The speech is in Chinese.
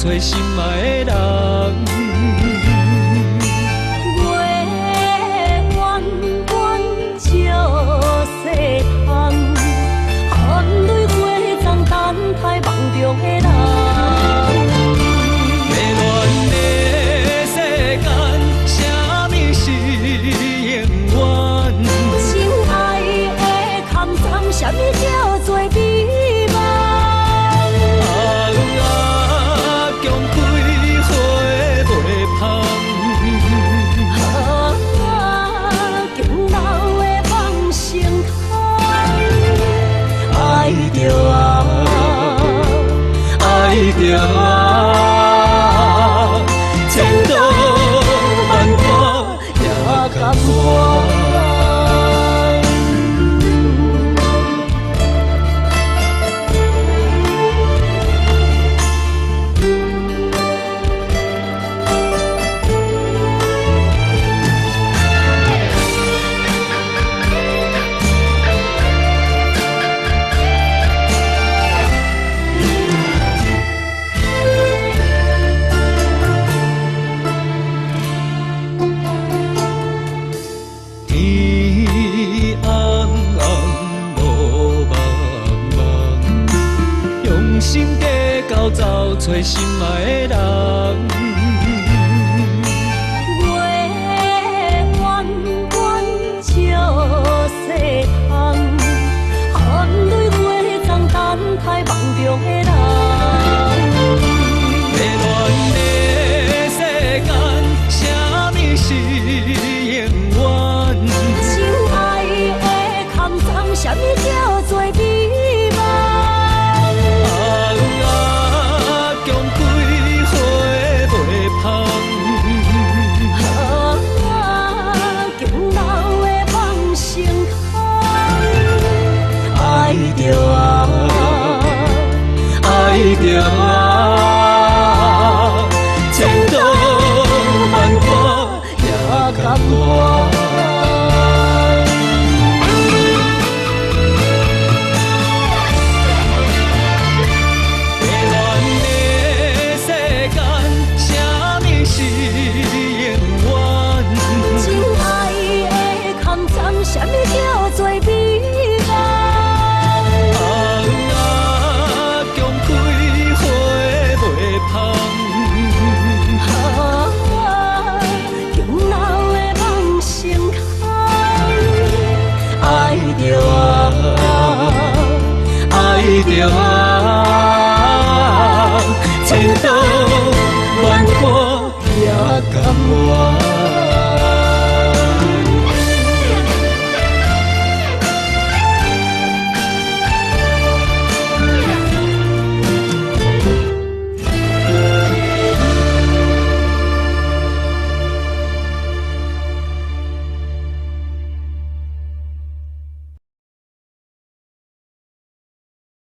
找心爱的人。月弯弯照西窗，含泪花丛等待梦中的人。迷乱的世间，啥物是永远？心爱的空藏，啥物叫做美梦？强开花袂芳，强留的梦成空，爱着啊，爱着啊，千道万般也甘愿。天红红，路茫茫，用心计较走找心爱的人。月弯弯照西窗，含泪花丛等待梦中的人。迷乱的世间，啥物是永远？心爱的空藏，啥物叫做美梦？强开花袂芳，强留的梦成空，爱着啊，爱着啊，千道万般也甘愿。啥物叫做美梦？强开花袂芳，强留的梦成空，爱着啊，爱着啊，千道万般也甘愿。